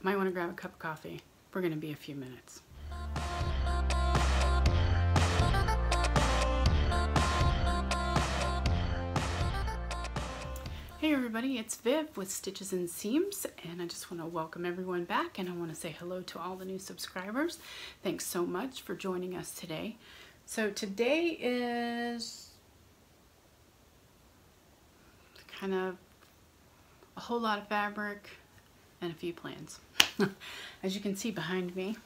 might want to grab a cup of coffee. We're going to be a few minutes. Hey everybody, it's Viv with Stitches and Seams, and I just want to welcome everyone back, and I want to say hello to all the new subscribers. Thanks so much for joining us today. So today is kind of a whole lot of fabric and a few plans. As you can see behind me,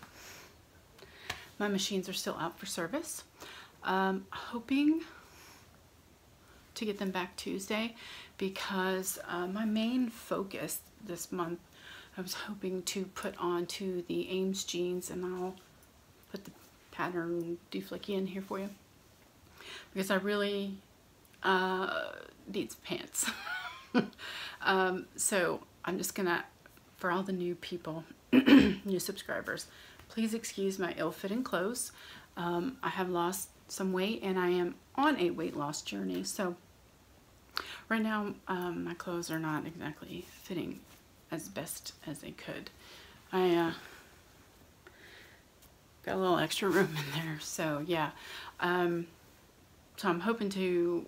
my machines are still out for service. Hoping to get them back Tuesday because my main focus this month, I was hoping to put onto the Ames jeans, and I'll put the pattern deflicky in here for you because I really need some pants. So I'm just gonna, for all the new people, new subscribers, please excuse my ill-fitting clothes. I have lost some weight and I am on a weight loss journey, so right now my clothes are not exactly fitting as best as they could. I got a little extra room in there, so yeah. So I'm hoping to,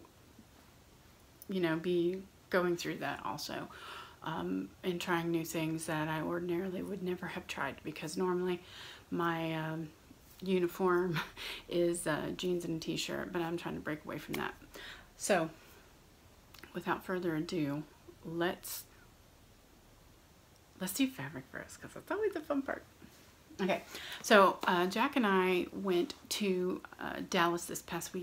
you know, be going through that also, and trying new things that I ordinarily would never have tried, because normally my uniform is jeans and a t-shirt, but I'm trying to break away from that. So without further ado, let's do fabric first, because that's always the fun part. Okay, so Jack and I went to Dallas this past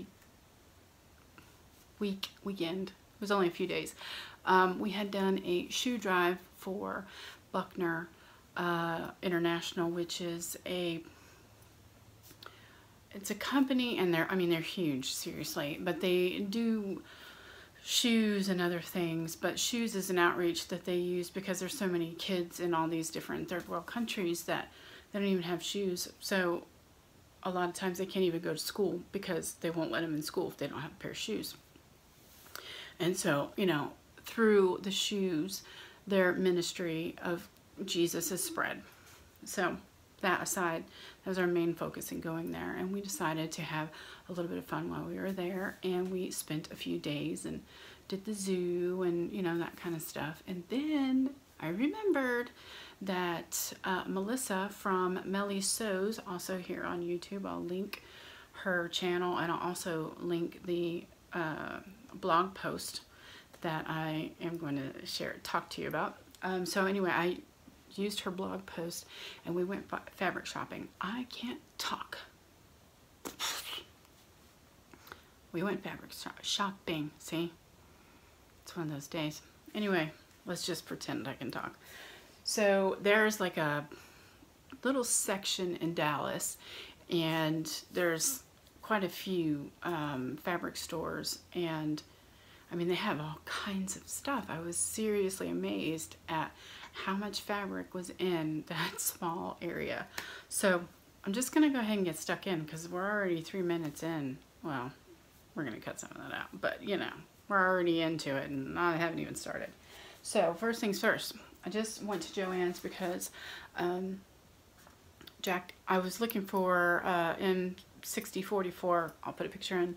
weekend. It was only a few days. We had done a shoe drive for Buckner International, which is it's a company, and they're huge, seriously, but they do shoes and other things. But shoes is an outreach that they use because there's so many kids in all these different third world countries that they don't even have shoes. So a lot of times they can't even go to school because they won't let them in school if they don't have a pair of shoes. And so, you know, through the shoes, their ministry of Jesus is spread. So that aside, that was our main focus in going there. And we decided to have a little bit of fun while we were there. And we spent a few days and did the zoo and, you know, that kind of stuff. And then I remembered that Melissa from Melly Sews, also here on YouTube, I'll link her channel, and I'll also link the blog post that I am going to talk to you about. So anyway, I used her blog post and we went fabric shopping. I can't talk. We went fabric shopping. See, it's one of those days. Anyway, let's just pretend I can talk. So there's like a little section in Dallas, and there's quite a few fabric stores, and I mean, they have all kinds of stuff. I was seriously amazed at how much fabric was in that small area. So I'm just gonna go ahead and get stuck in because we're already 3 minutes in. Well, we're gonna cut some of that out, but you know, we're already into it and I haven't even started. So first things first, I just went to Joann's because Jack, I was looking for M6044, I'll put a picture in,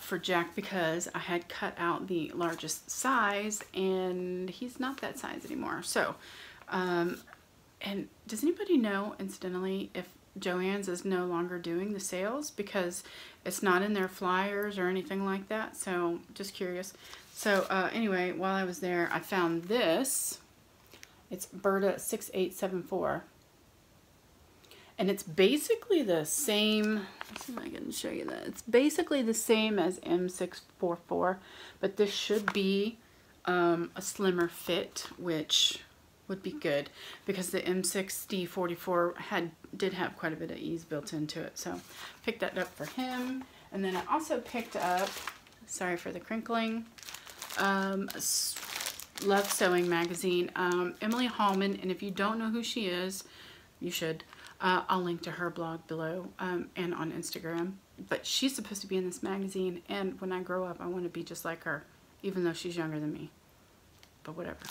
for Jack, because I had cut out the largest size and he's not that size anymore. So, and does anybody know, incidentally, if Joann's is no longer doing the sales because it's not in their flyers or anything like that? So just curious. So anyway, while I was there, I found this. It's Berta 6874. And it's basically the same, let's see if I can show you that. It's basically the same as M644, but this should be a slimmer fit, which would be good because the M6044 did have quite a bit of ease built into it. So picked that up for him. And then I also picked up, sorry for the crinkling, Love Sewing magazine, Emily Hallman, and if you don't know who she is, you should. I'll link to her blog below and on Instagram. But she's supposed to be in this magazine, and when I grow up, I want to be just like her, even though she's younger than me. But whatever.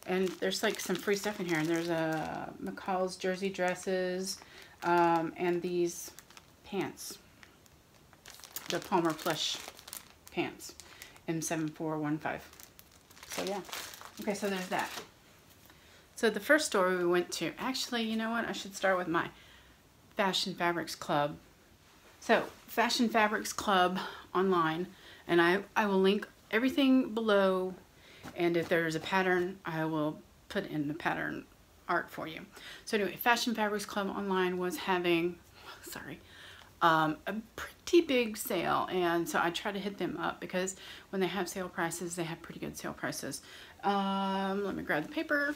And there's like some free stuff in here. And there's a McCall's jersey dresses and these pants. The Palmer plush pants. M7415. So yeah. Okay, so there's that. So the first store we went to, actually, you know what? I should start with my Fashion Fabrics Club. So, Fashion Fabrics Club online, and I will link everything below, and if there's a pattern, I will put in the pattern art for you. So anyway, Fashion Fabrics Club online was having, a pretty big sale, and so I try to hit them up because when they have sale prices, they have pretty good sale prices. Let me grab the paper.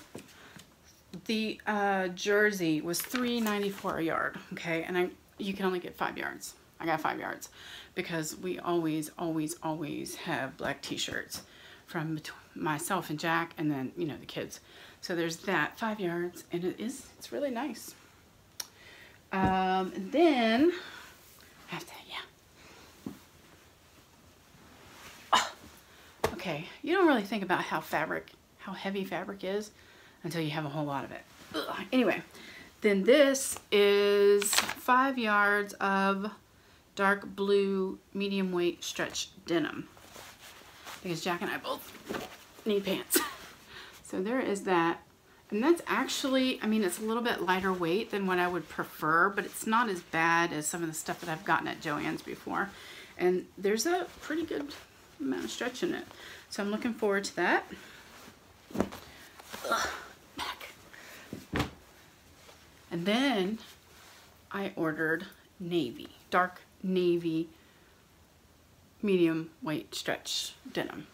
The jersey was $3.94 a yard, okay, and you can only get 5 yards. I got 5 yards because we always have black t-shirts from myself and Jack, and then, you know, the kids. So there's that, 5 yards, and it's really nice. And then I have to, yeah. Oh, okay, you don't really think about how heavy fabric is until you have a whole lot of it. Ugh. Anyway, then this is 5 yards of dark blue medium weight stretch denim because Jack and I both need pants. So there is that. And that's actually, I mean, it's a little bit lighter weight than what I would prefer, but it's not as bad as some of the stuff that I've gotten at Joann's before. And there's a pretty good amount of stretch in it. So I'm looking forward to that. Ugh, back. And then I ordered navy, dark navy, medium weight stretch denim.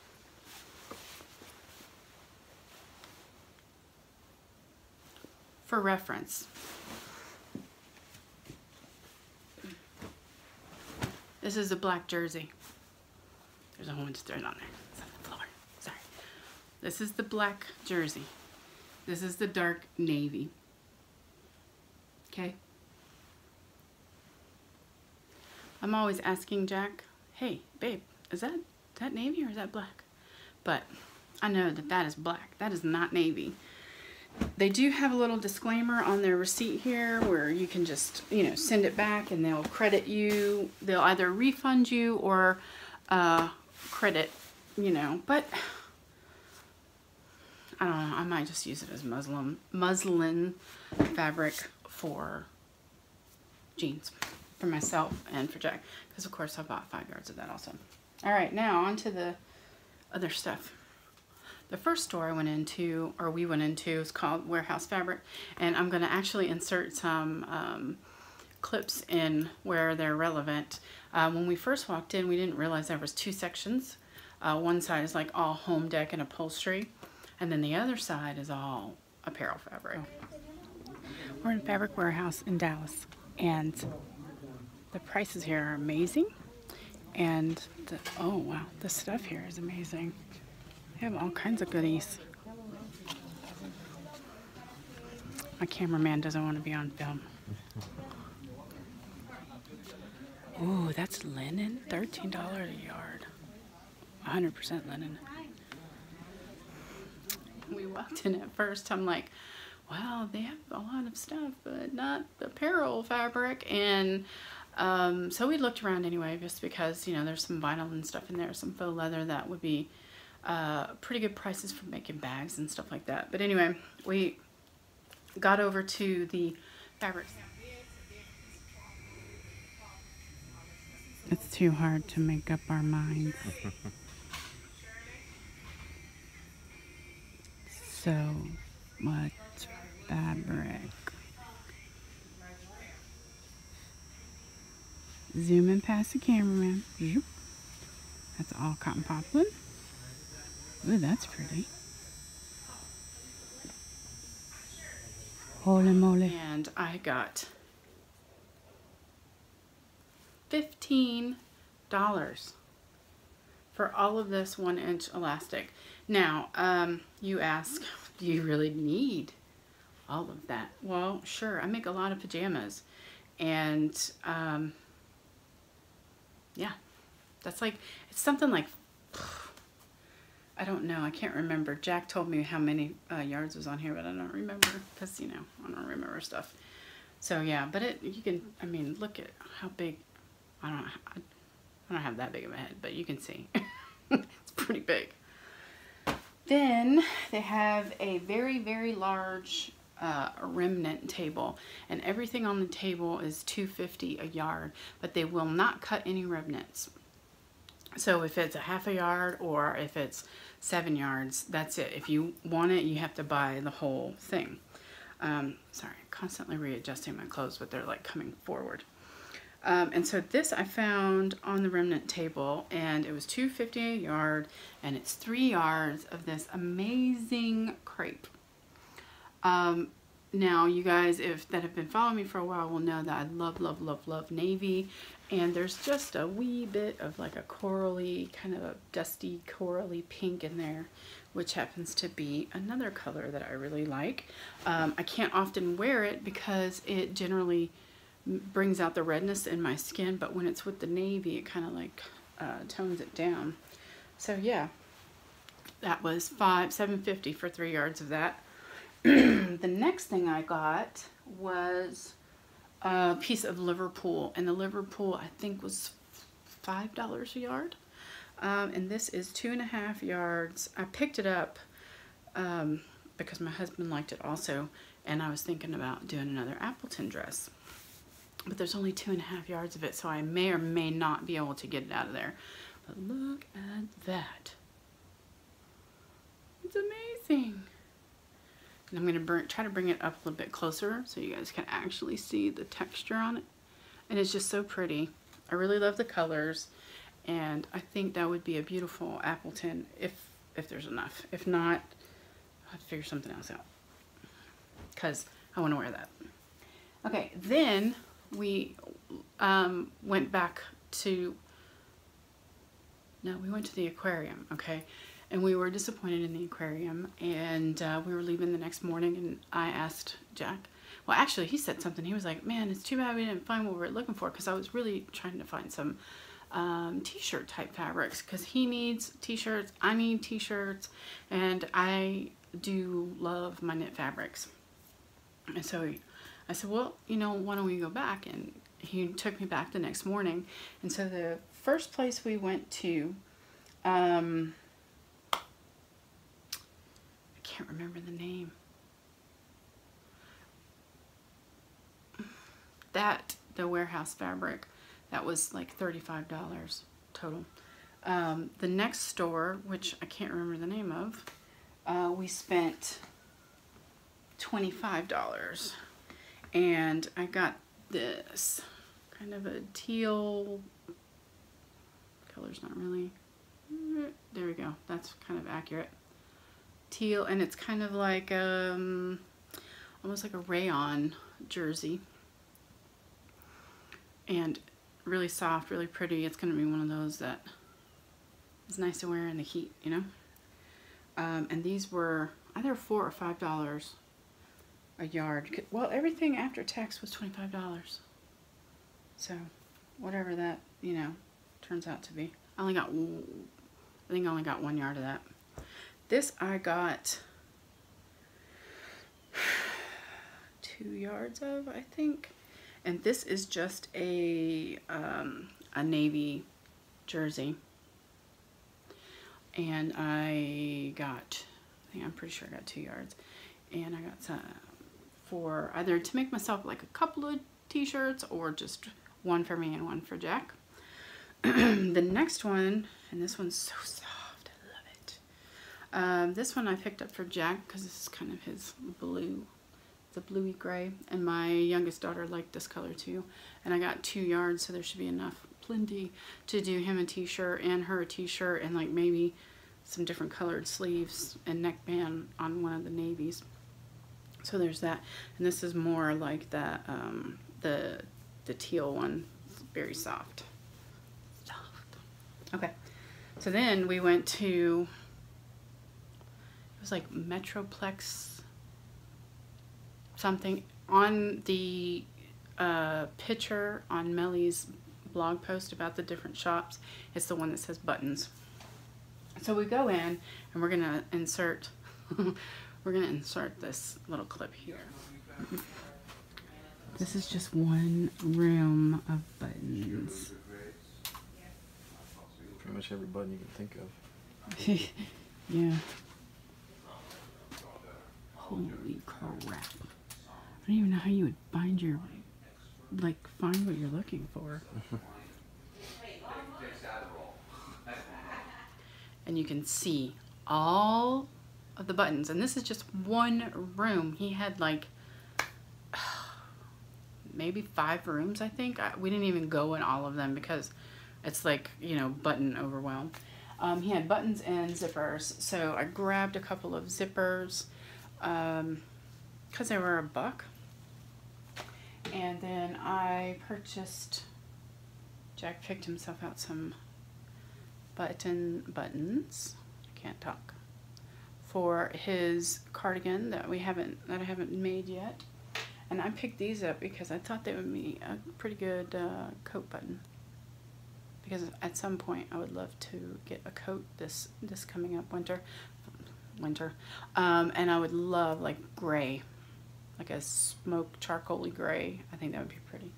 For reference, this is a black jersey. There's a whole bunch of thread on there. It's on the floor. Sorry. This is the black jersey. This is the dark navy. Okay? I'm always asking Jack, hey, babe, is that navy or is that black? But I know that is black. That is not navy. They do have a little disclaimer on their receipt here where you can just, you know, send it back and they'll credit you. They'll either refund you or credit, you know, but I don't know. I might just use it as muslin fabric for jeans for myself and for Jack because, of course, I bought 5 yards of that also. All right, now on to the other stuff. The first store I went into, or we went into, is called Warehouse Fabric, and I'm going to actually insert some clips in where they're relevant. When we first walked in, we didn't realize there was 2 sections. One side is like all home deck and upholstery, and then the other side is all apparel fabric. We're in Fabric Warehouse in Dallas, and the prices here are amazing, and oh wow, the stuff here is amazing. They have all kinds of goodies. My cameraman doesn't want to be on film. Ooh, that's linen, $13 a yard. 100% linen. We walked in at first, I'm like, wow, they have a lot of stuff, but not apparel fabric. And so we looked around anyway, just because, you know, there's some vinyl and stuff in there, some faux leather that would be pretty good prices for making bags and stuff like that. But anyway, we got over to the fabrics. It's too hard to make up our minds. So much fabric. Zoom in past the cameraman. That's all cotton poplin. Ooh, that's pretty. Holy moly. And I got $15 for all of this 1-inch elastic. Now, you ask, do you really need all of that? Well, sure. I make a lot of pajamas. And, yeah, that's like, it's something like, I don't know. I can't remember. Jack told me how many yards was on here, but I don't remember because, you know, I don't remember stuff. So yeah, but you can, I mean, look at how big, I don't have that big of a head, but you can see. It's pretty big. Then they have a very, very large remnant table, and everything on the table is $2.50 a yard, but they will not cut any remnants. So if it's a half a yard or if it's 7 yards, that's it. If you want it, you have to buy the whole thing. Sorry, constantly readjusting my clothes, but they're like coming forward. And so this I found on the remnant table, and it was $2.50 a yard, and it's 3 yards of this amazing crepe. Now, you guys, that have been following me for a while will know that I love, love, love, love navy. And there's just a wee bit of like a corally, kind of a dusty corally pink in there, which happens to be another color that I really like. I can't often wear it because it generally brings out the redness in my skin, but when it's with the navy, it kind of like tones it down. So yeah, that was $7.50 for 3 yards of that. The next thing I got was a piece of Liverpool, and the Liverpool I think was $5 a yard, and this is 2.5 yards. I picked it up because my husband liked it also, and I was thinking about doing another Appleton dress, but there's only 2.5 yards of it, so I may or may not be able to get it out of there. But look at that. It's amazing. And I'm going to try to bring it up a little bit closer so you guys can actually see the texture on it. And it's just so pretty. I really love the colors, and I think that would be a beautiful Appleton if there's enough. If not, I'll have to figure something else out because I want to wear that. Okay, then we went back to, no, we went to the aquarium, okay? And we were disappointed in the aquarium, and we were leaving the next morning, and I asked Jack, well, actually, he said something. He was like, man, it's too bad we didn't find what we were looking for, because I was really trying to find some t-shirt type fabrics, because he needs t-shirts, I need t-shirts, and I do love my knit fabrics. And so I said, well, you know, why don't we go back? And he took me back the next morning. And so the first place we went to, I can't remember the name. The warehouse fabric, that was like $35 total. The next store, which I can't remember the name of, we spent $25. And I got this kind of a teal, color's not really, there we go, that's kind of accurate. Teal, and it's kind of like almost like a rayon jersey, and really soft, really pretty. It's going to be one of those that is nice to wear in the heat, you know. And these were either $4 or $5 a yard. Well, everything after tax was $25, so whatever that, you know, turns out to be. I think I only got 1 yard of that. This I got 2 yards of, I think. And this is just a navy jersey. And I'm pretty sure I got 2 yards. And I got some for either to make myself like a couple of t-shirts, or just one for me and one for Jack. The next one, and this one's so soft, I love it. This one I picked up for Jack because this is kind of his blue. It's a bluey gray, and my youngest daughter liked this color too. And I got 2 yards, so there should be enough, plenty, to do him a t-shirt and her a t-shirt, and like maybe some different colored sleeves and neckband on one of the navies. So there's that. And this is more like that, the teal one. It's very soft. Okay, so then we went to, it was like Metroplex something. On the picture on Mellie's blog post about the different shops, it's the one that says buttons. So we go in and we're gonna insert this little clip here. This is just one room of buttons. Pretty much every button you can think of. Yeah. Holy crap. I don't even know how you would find your, find what you're looking for. And you can see all of the buttons. And this is just one room. He had like maybe 5 rooms, I think. We didn't even go in all of them because it's like, you know, button overwhelm. He had buttons and zippers. So I grabbed a couple of zippers because they were $1. And then I purchased, Jack picked himself out some buttons, I can't talk, for his cardigan that I haven't made yet. And I picked these up because I thought they would be a pretty good coat button. Because at some point I would love to get a coat this coming up winter. And I would love like gray, like a smoked charcoaly gray. I think that would be pretty.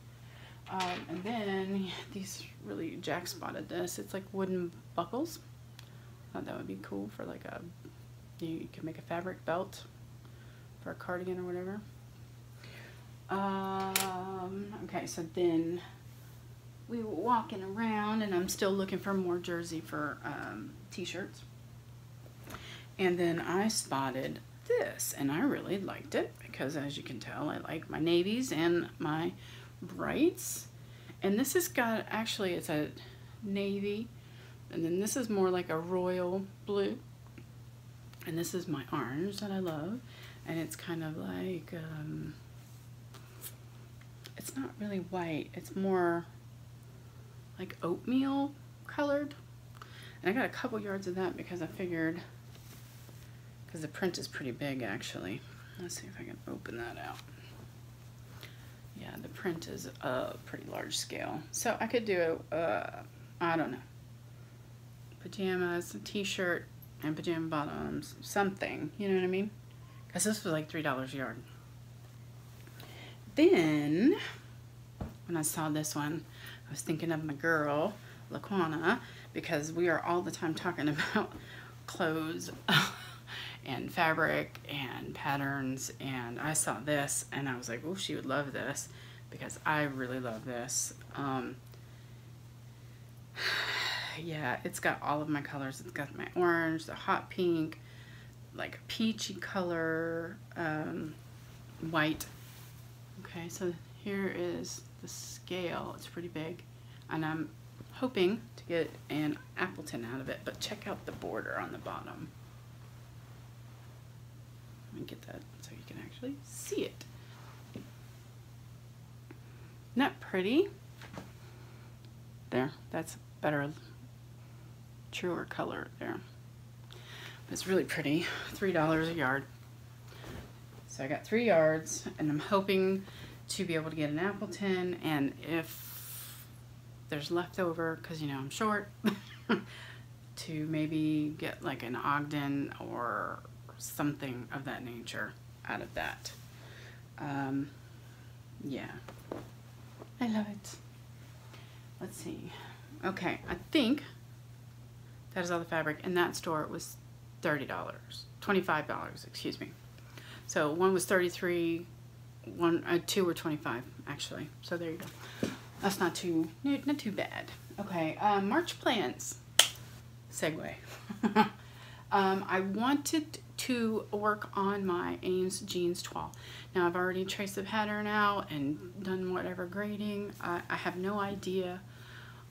And then these really, Jack spotted this. It's like wooden buckles. I thought that would be cool for like you could make a fabric belt for a cardigan or whatever. Okay, so then we were walking around and I'm still looking for more jersey for t-shirts. And then I spotted this and I really liked it because, as you can tell, I like my navies and my brights. And this has got, actually it's a navy, and then this is more like a royal blue, and this is my orange that I love, and it's kind of like it's not really white, it's more like oatmeal colored. And I got a couple yards of that because I figured, because the print is pretty big actually. Let's see if I can open that out. Yeah, the print is a pretty large scale. So I could do, I don't know, pajamas, a t-shirt, and pajama bottoms, something, you know what I mean? Because this was like $3 a yard. Then, when I saw this one, I was thinking of my girl, Laquana, because we are all the time talking about clothes and fabric and patterns, and I saw this and I was like, oh, she would love this because I really love this. Yeah, it's got all of my colors. It's got my orange, the hot pink, like a peachy color, white. Okay, so here is the scale. It's pretty big, and I'm hoping to get an Appleton out of it, but check out the border on the bottom. Let me get that so you can actually see it. Isn't that pretty? There, that's better, truer color there. It's really pretty. $3 a yard. So I got 3 yards, and I'm hoping to be able to get an Appleton, and if there's leftover, because you know I'm short, to maybe get like an Ogden or something of that nature out of that. Yeah, I love it. Let's see. Okay, I think that is all the fabric. In that store it was $30, $25, excuse me. So one was 33, two were 25 actually. So there you go. That's not too bad. Okay, March plans. Segue. I wanted to work on my Ames jeans toile. Now I've already traced the pattern out and done whatever grading. I have no idea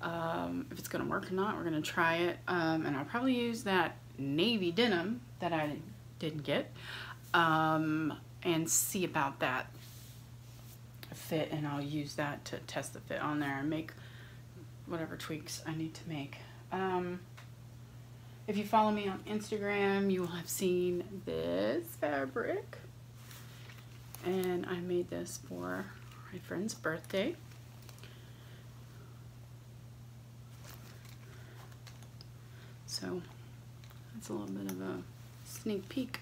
if it's gonna work or not. We're gonna try it, and I'll probably use that navy denim that I didn't get, and see about that fit, and I'll use that to test the fit on there and make whatever tweaks I need to make. If you follow me on Instagram, you will have seen this fabric, and I made this for my friend's birthday. So that's a little bit of a sneak peek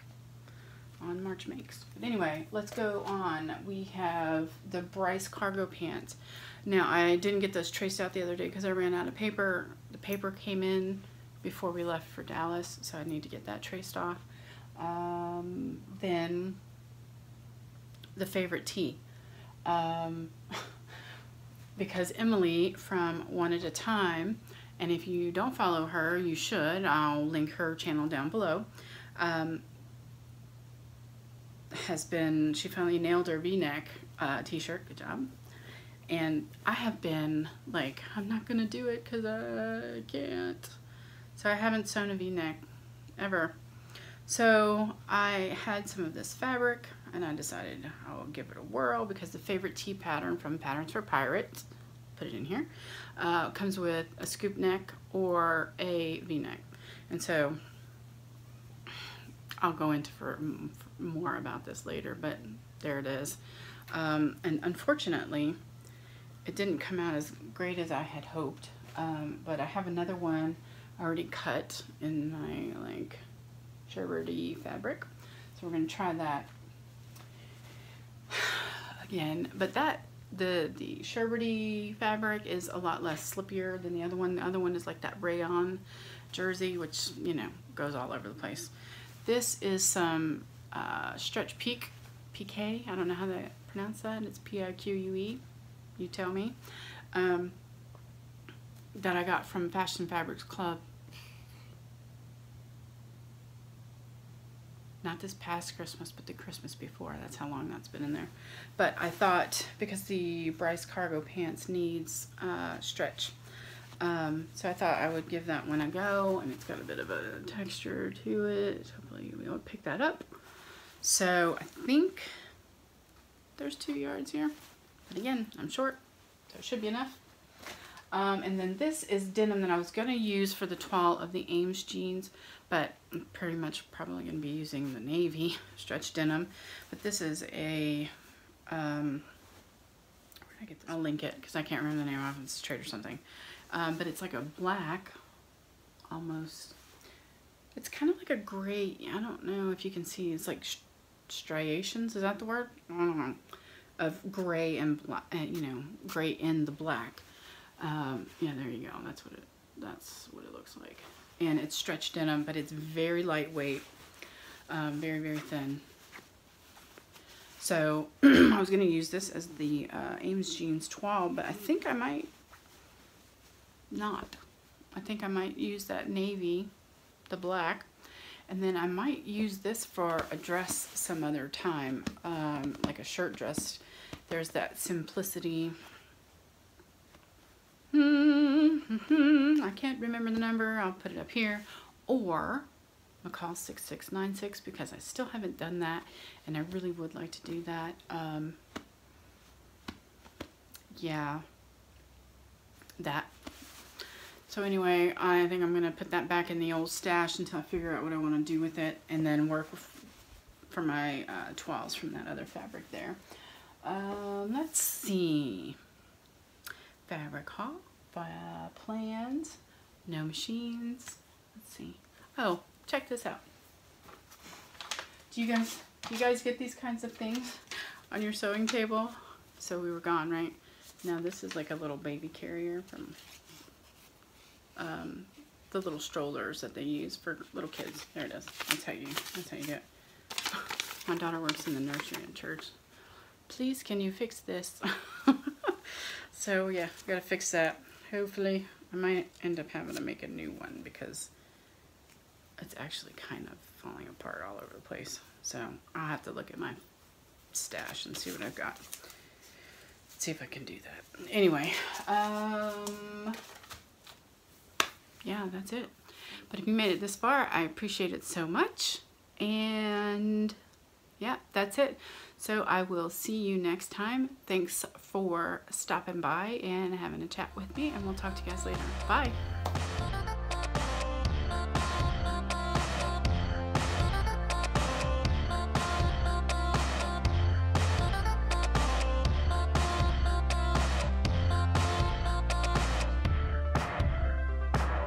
on March Makes. But anyway, let's go on. We have the Bryce cargo pants. Now, I didn't get those traced out the other day because I ran out of paper. The paper came in before we left for Dallas, so I need to get that traced off. Then the favorite tee. Because Emily from One at a Time, and if you don't follow her, you should. I'll link her channel down below. She finally nailed her V-neck t-shirt. Good job. And I have been like, I'm not gonna do it because I can't. So I haven't sewn a V-neck ever. So I had some of this fabric and I decided I'll give it a whirl because the favorite tee pattern from Patterns for Pirates, put it in here, comes with a scoop neck or a V-neck. And so I'll go into for more about this later, but there it is. And unfortunately, it didn't come out as great as I had hoped, but I have another one already cut in my like sherbety fabric, so we're going to try that again. But the sherbety fabric is a lot less slippier than the other one. The other one is like that rayon jersey, which, you know, goes all over the place. This is some stretch PK. I don't know how to pronounce that. It's P-I-Q-U-E. You tell me. That I got from Fashion Fabrics Club. Not this past Christmas, but the Christmas before. That's how long that's been in there. But I thought, because the Bryce cargo pants needs stretch, so I thought I would give that one a go, and it's got a bit of a texture to it. Hopefully you'll be able to pick that up. So I think there's 2 yards here, but again, I'm short, so it should be enough. And then this is denim that I was going to use for the toile of the Ames jeans, but I'm pretty much probably going to be using the navy stretch denim. But this is a, where did I get this? I'll link it because I can't remember the name of it. It's Trade or something. But it's like a black, almost, it's kind of like a gray, I don't know if you can see, it's like striations, is that the word? I don't know, of gray and black, you know, gray in the black. Yeah, there you go. That's what it looks like. And it's stretch denim, but it's very lightweight, very, very thin. So I was going to use this as the Ames jeans toile, but I think I might not. I think I might use that navy, the black, and then I might use this for a dress some other time, like a shirt dress. There's that Simplicity. I can't remember the number. I'll put it up here. Or McCall 6696, because I still haven't done that, and I really would like to do that. Yeah, that. So anyway, I think I'm going to put that back in the old stash until I figure out what I want to do with it, and then work for my toiles from that other fabric there. Let's see. Fabric haul, plans, no machines. Let's see. Oh, check this out. Do you guys get these kinds of things on your sewing table? So we were gone, right? Now this is like a little baby carrier from the little strollers that they use for little kids. There it is. That's how you do it. My daughter works in the nursery at church. Please, can you fix this? So yeah, gotta fix that. Hopefully, I might end up having to make a new one because it's actually kind of falling apart all over the place. So I'll have to look at my stash and see what I've got. See if I can do that. Anyway, yeah, that's it. But if you made it this far, I appreciate it so much. And yeah, that's it. So I will see you next time. Thanks for stopping by and having a chat with me, and we'll talk to you guys later. Bye.